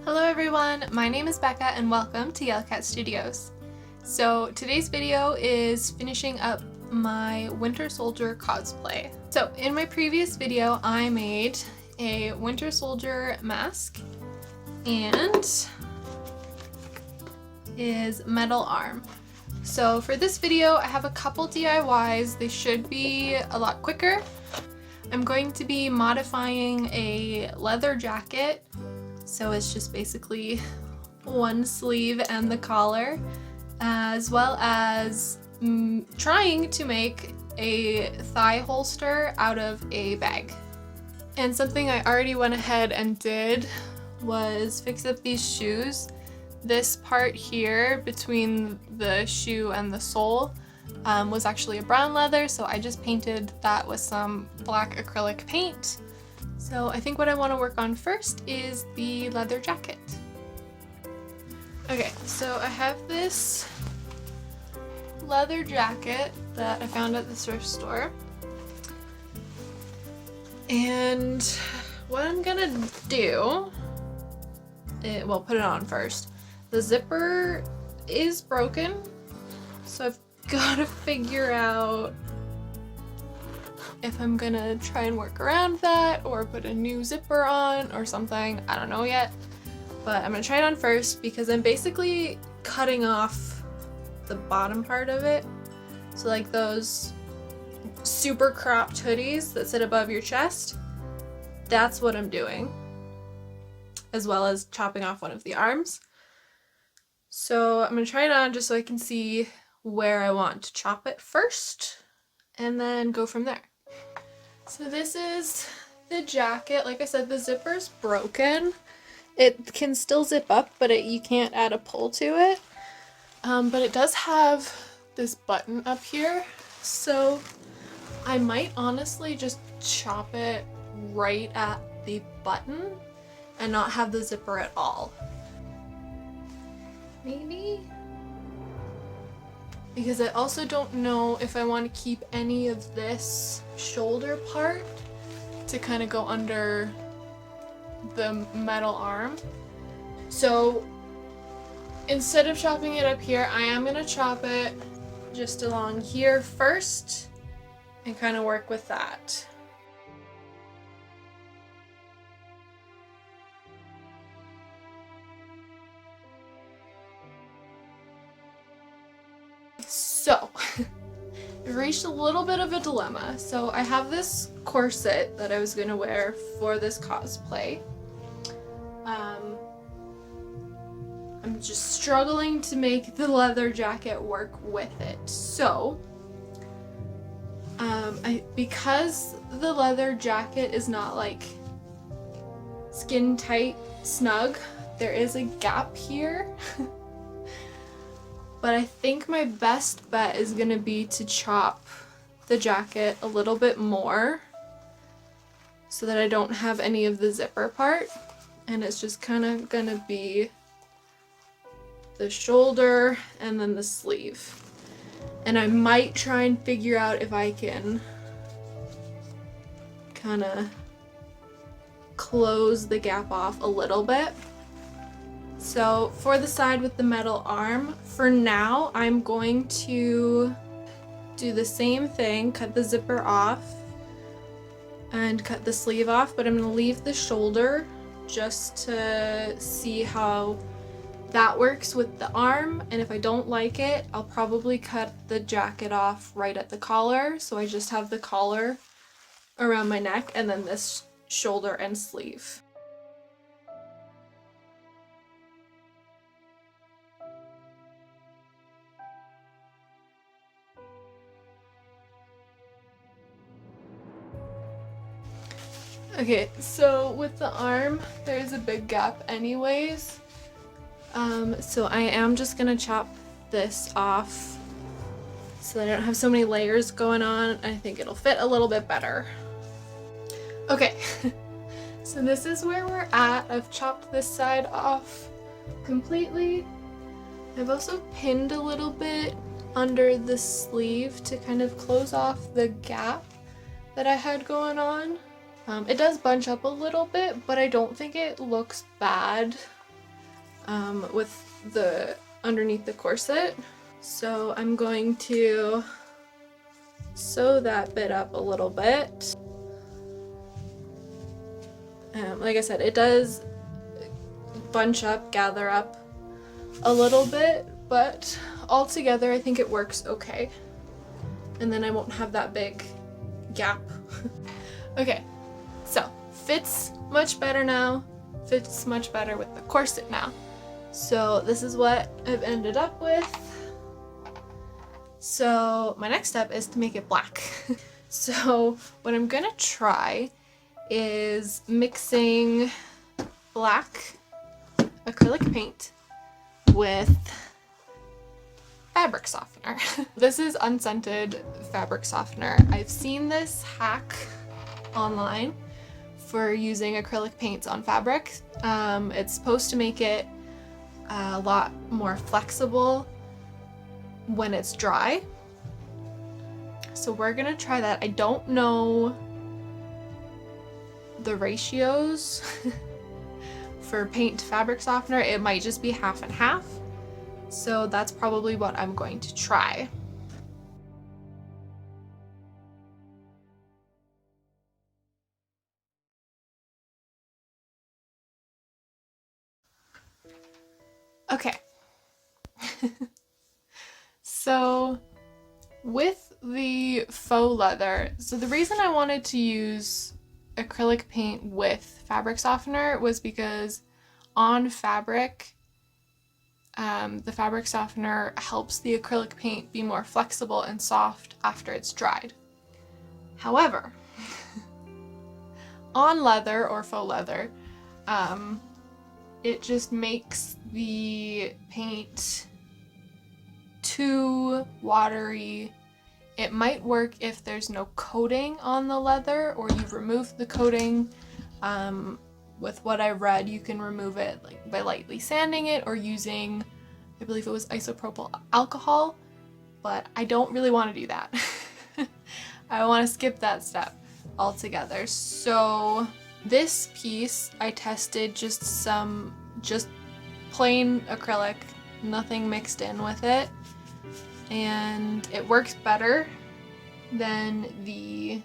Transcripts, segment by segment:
Hello everyone, my name is Becca and welcome to Yellowcat Studios. So today's video is finishing up my Winter Soldier cosplay. So in my previous video I made a Winter Soldier mask and his metal arm. So for this video I have a couple DIYs, they should be a lot quicker. I'm going to be modifying a leather jacket. So it's just basically one sleeve and the collar, as well as trying to make a thigh holster out of a bag. And something I already went ahead and did was fix up these shoes. This part here between the shoe and the sole was actually a brown leather, so I just painted that with some black acrylic paint. So I think what I want to work on first is the leather jacket. Okay, so I have this leather jacket that I found at the thrift store. And what I'm gonna do, well, put it on first. The zipper is broken, so I've got to figure out if I'm gonna try and work around that or put a new zipper on or something. I don't know yet, but I'm gonna try it on first because I'm basically cutting off the bottom part of it. So like those super cropped hoodies that sit above your chest, that's what I'm doing, as well as chopping off one of the arms. So I'm gonna try it on just so I can see where I want to chop it first and then go from there. So this is the jacket. Like I said, the zipper's broken. It can still zip up, but you can't add a pull to it. But it does have this button up here, so I might honestly just chop it right at the button and not have the zipper at all. Maybe? Because I also don't know if I want to keep any of this shoulder part to kind of go under the metal arm. So instead of chopping it up here, I am going to chop it just along here first and kind of work with that. So, I've reached a little bit of a dilemma. So I have this corset that I was going to wear for this cosplay. I'm just struggling to make the leather jacket work with it. So, because the leather jacket is not like skin tight snug, there is a gap here. But I think my best bet is gonna be to chop the jacket a little bit more so that I don't have any of the zipper part, and it's just kind of gonna be the shoulder and then the sleeve. And I might try and figure out if I can kind of close the gap off a little bit. So for the side with the metal arm, for now I'm going to do the same thing, cut the zipper off and cut the sleeve off, but I'm going to leave the shoulder just to see how that works with the arm, and if I don't like it, I'll probably cut the jacket off right at the collar, so I just have the collar around my neck and then this shoulder and sleeve. Okay, so with the arm, there's a big gap anyways. So I am just gonna chop this off so that I don't have so many layers going on. I think it'll fit a little bit better. Okay, so this is where we're at. I've chopped this side off completely. I've also pinned a little bit under the sleeve to kind of close off the gap that I had going on. It does bunch up a little bit, but I don't think it looks bad with the underneath the corset. So I'm going to sew that bit up a little bit. Like I said, it does bunch up, gather up a little bit, but altogether I think it works okay. And then I won't have that big gap. Okay, so fits much better now. Fits much better with the corset now. So this is what I've ended up with. So my next step is to make it black. So what I'm gonna try is mixing black acrylic paint with fabric softener. This is unscented fabric softener. I've seen this hack online for using acrylic paints on fabric. It's supposed to make it a lot more flexible when it's dry. So we're gonna try that. I don't know the ratios for paint to fabric softener. It might just be half and half. So that's probably what I'm going to try. Okay. So with the faux leather, so the reason I wanted to use acrylic paint with fabric softener was because on fabric, the fabric softener helps the acrylic paint be more flexible and soft after it's dried. However, on leather or faux leather, it just makes the paint too watery. It might work if there's no coating on the leather or you've removed the coating. With what I read, you can remove it like by lightly sanding it or using, I believe it was isopropyl alcohol, but I don't really want to do that. I want to skip that step altogether. So this piece I tested just plain acrylic, nothing mixed in with it, and it works better than the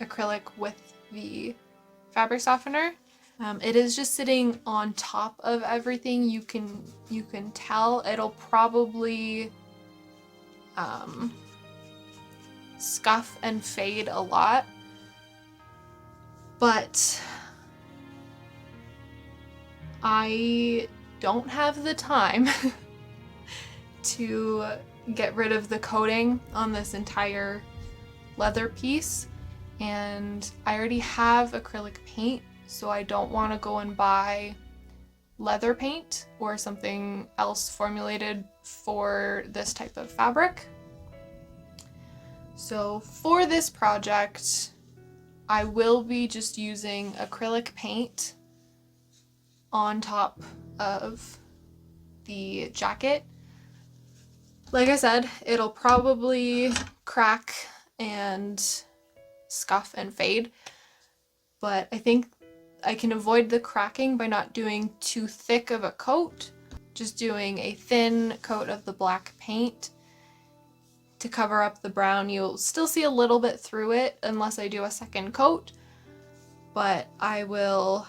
acrylic with the fabric softener. It is just sitting on top of everything. You can tell it'll probably scuff and fade a lot, but I don't have the time to get rid of the coating on this entire leather piece, and I already have acrylic paint, so I don't want to go and buy leather paint or something else formulated for this type of fabric. So for this project, I will be just using acrylic paint on top of the jacket. Like I said, it'll probably crack and scuff and fade, but I think I can avoid the cracking by not doing too thick of a coat, just doing a thin coat of the black paint to cover up the brown. You'll still see a little bit through it unless I do a second coat, but I will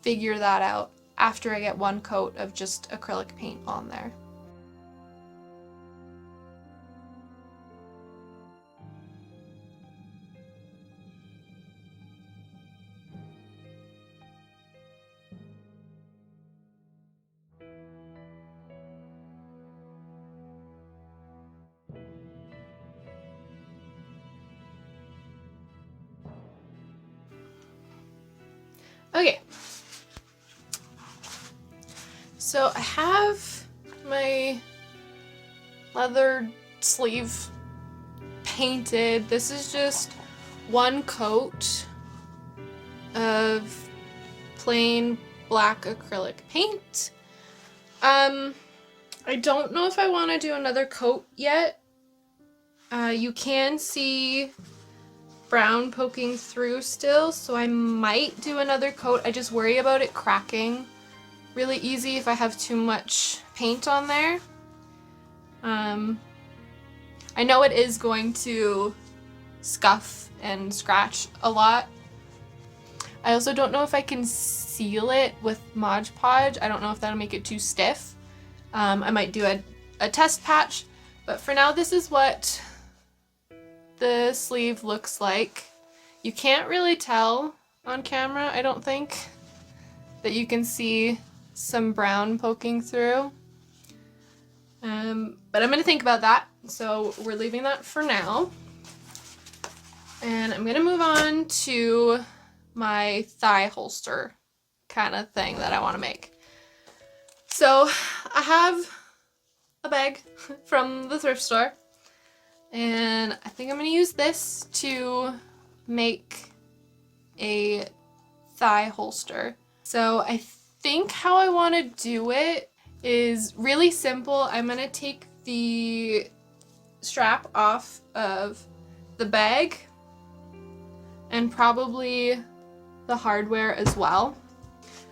figure that out after I get one coat of just acrylic paint on there. Okay, so I have my leather sleeve painted. This is just one coat of plain black acrylic paint. I don't know if I want to do another coat yet. You can see brown poking through still, so I might do another coat. I just worry about it cracking really easy if I have too much paint on there. I know it is going to scuff and scratch a lot. I also don't know if I can seal it with Mod Podge. I don't know if that'll make it too stiff. I might do a test patch, but for now this is what the sleeve looks like. You can't really tell on camera, I don't think, that you can see some brown poking through. But I'm gonna think about that, so we're leaving that for now. And I'm gonna move on to my thigh holster kind of thing that I want to make. So I have a bag from the thrift store, and I think I'm gonna use this to make a thigh holster. So I think how I want to do it is really simple. I'm gonna take the strap off of the bag and probably the hardware as well.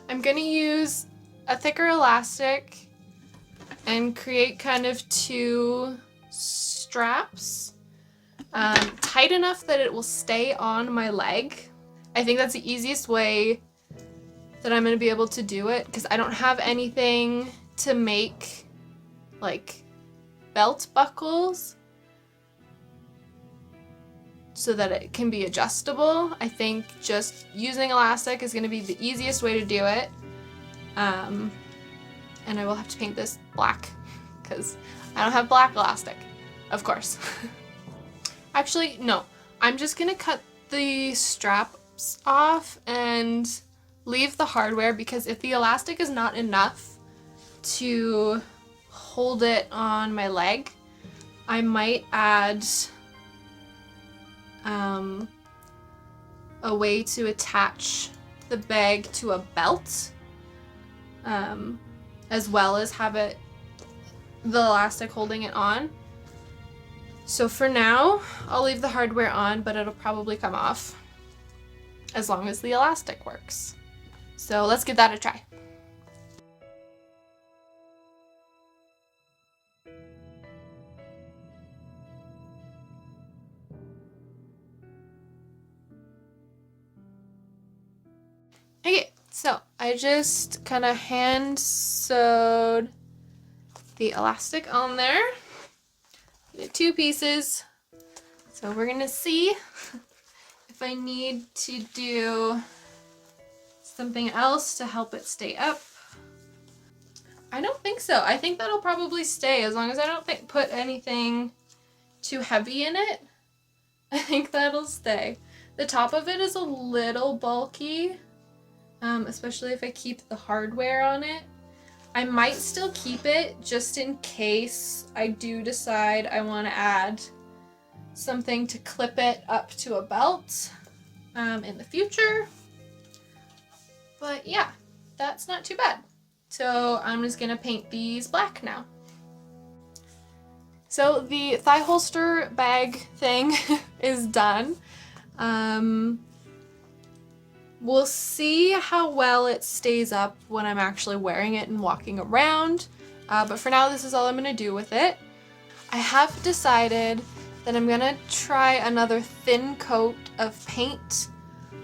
I'm gonna use a thicker elastic and create kind of two straps, tight enough that it will stay on my leg. I think that's the easiest way that I'm gonna be able to do it, because I don't have anything to make like belt buckles so that it can be adjustable. I think just using elastic is gonna be the easiest way to do it. And I will have to paint this black because I don't have black elastic, of course. Actually, no, I'm just gonna cut the straps off and leave the hardware, because if the elastic is not enough to hold it on my leg, I might add a way to attach the bag to a belt, as well as have the elastic holding it on. So for now, I'll leave the hardware on, but it'll probably come off as long as the elastic works. So let's give that a try. Okay, so I just kind of hand sewed the elastic on there. The two pieces. So we're gonna see if I need to do something else to help it stay up. I don't think so. I think that'll probably stay as long as I don't put anything too heavy in it. I think that'll stay. The top of it is a little bulky, especially if I keep the hardware on it. I might still keep it just in case I do decide I want to add something to clip it up to a belt in the future. But yeah, that's not too bad. So I'm just gonna paint these black now. So the thigh holster bag thing is done. We'll see how well it stays up when I'm actually wearing it and walking around. But for now, this is all I'm gonna do with it. I have decided that I'm gonna try another thin coat of paint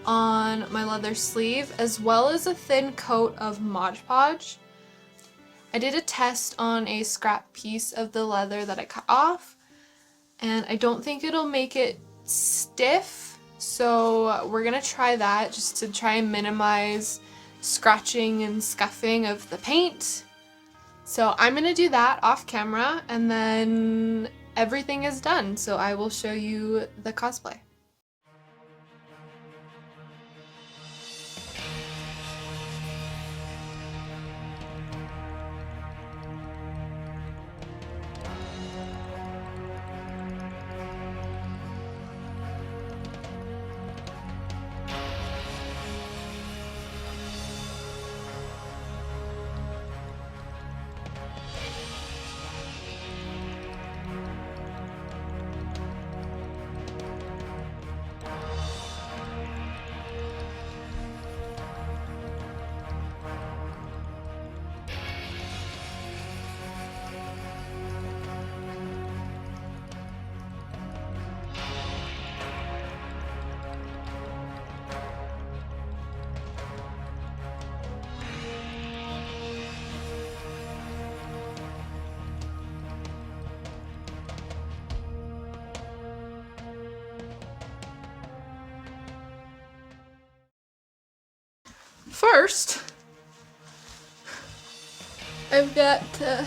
on my leather sleeve, as well as a thin coat of Mod Podge. I did a test on a scrap piece of the leather that I cut off, and I don't think it'll make it stiff, so we're gonna try that just to try and minimize scratching and scuffing of the paint. So I'm gonna do that off camera, and then everything is done, so I will show you the cosplay. first, I've got a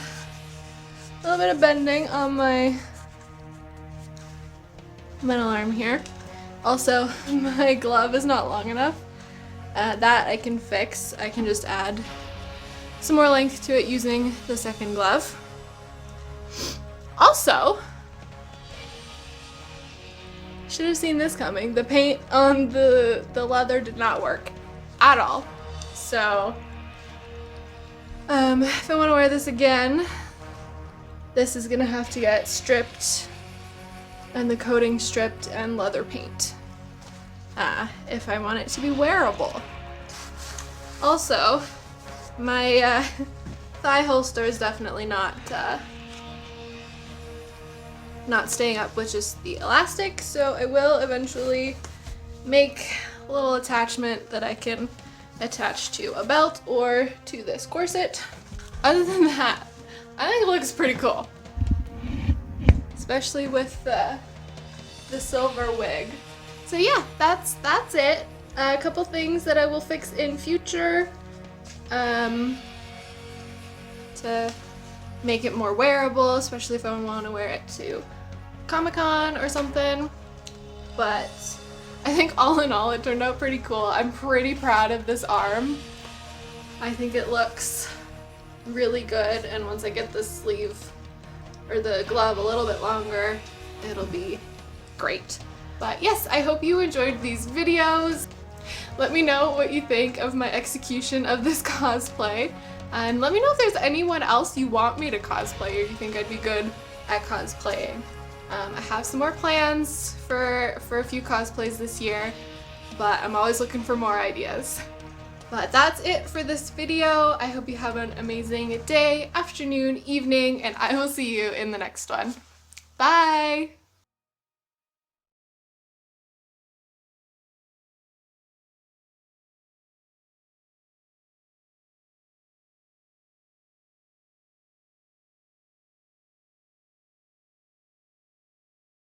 little bit of bending on my metal arm here. Also, my glove is not long enough. That I can fix. I can just add some more length to it using the second glove. Also, should have seen this coming. The paint on the leather did not work at all. So, if I want to wear this again, this is gonna have to get stripped and the coating stripped and leather paint if I want it to be wearable. Also, my thigh holster is definitely not staying up with just the elastic, so I will eventually make a little attachment that I can attach to a belt or to this corset. Other than that, I think it looks pretty cool, especially with the silver wig. So yeah, that's it. A couple things that I will fix in future to make it more wearable, especially if I want to wear it to Comic-Con or something. But I think all in all, it turned out pretty cool. I'm pretty proud of this arm. I think it looks really good, and once I get the sleeve or the glove a little bit longer, it'll be great. But yes, I hope you enjoyed these videos. Let me know what you think of my execution of this cosplay, and let me know if there's anyone else you want me to cosplay or you think I'd be good at cosplaying. I have some more plans for a few cosplays this year, but I'm always looking for more ideas. But that's it for this video. I hope you have an amazing day, afternoon, evening, and I will see you in the next one. Bye!